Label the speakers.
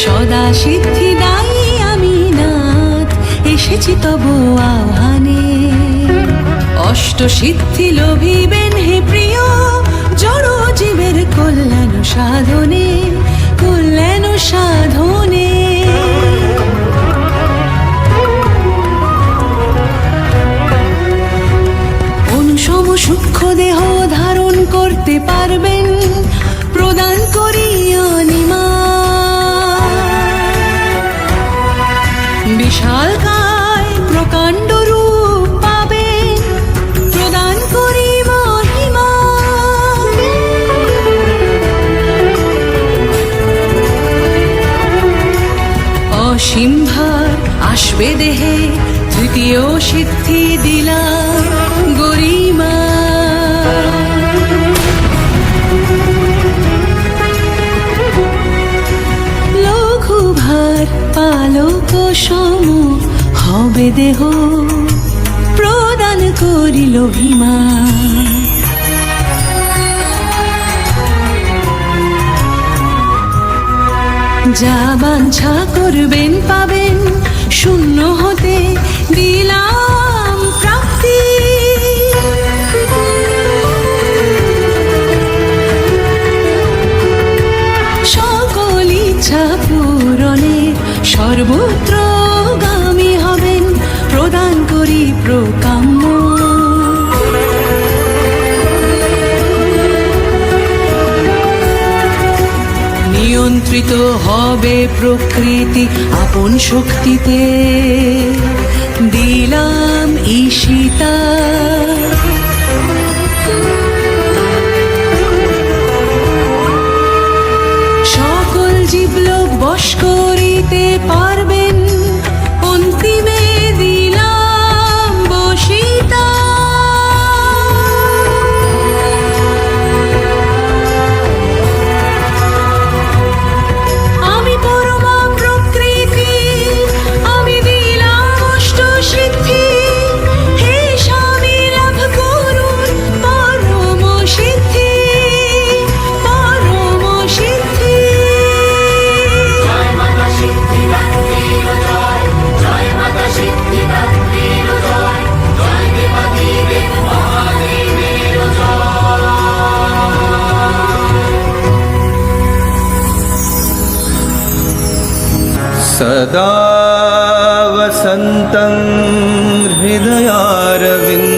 Speaker 1: সদা সিদ্ধিদায়ী আমি নাথ, এসেছি তব আহ্বানে। অষ্ট সিদ্ধি লোভিবেন হে প্রিয়, জড় জীবের কল্যাণ সাধনে, কল্যাণ সাধনে। অনুসম সূক্ষ্ম দেহ ধারণ করতে পারবেন, প্রদান করি অনিমা। বিশালকায় প্রকাণ্ড রূপ পাবেন, প্রদান করি মহিমা। অসীম ভার আসবে দেহে, তৃতীয় সিদ্ধি দিলাম গরিমা। লঘু ভার পালক সম হবে দেহ, প্রদান করিল ভীমা। যা বাঞ্ছা করবেন পাবেন, শূন্য হতে দিলাম প্রাপ্তি। সকল ইচ্ছা পূরণে সর্বত্র গামী হবেন, প্রদান করি প্রকাম্য। নিয়ন্ত্রিত হবে প্রকৃতি আপন শক্তিতে, দিলাম ঈশিতা। সকল জীবলোক বশ করিতে পারবেন, অন্তিমে দিলাম বশিতা। আমি পরমা প্রকৃতি, আমি দিলাম অষ্ট সিদ্ধি। হে স্বামী লাভ করুন পরম সিদ্ধি, পরম সিদ্ধি।
Speaker 2: জয় মাতা সিদ্ধিদাত্রীর জয়, জয় মাতা সিদ্ধিদাত্রীর জয়, জয় দেবাদিদেব মহাদেবের জয়।
Speaker 3: सदा वसन्तं हृदयारविन्दे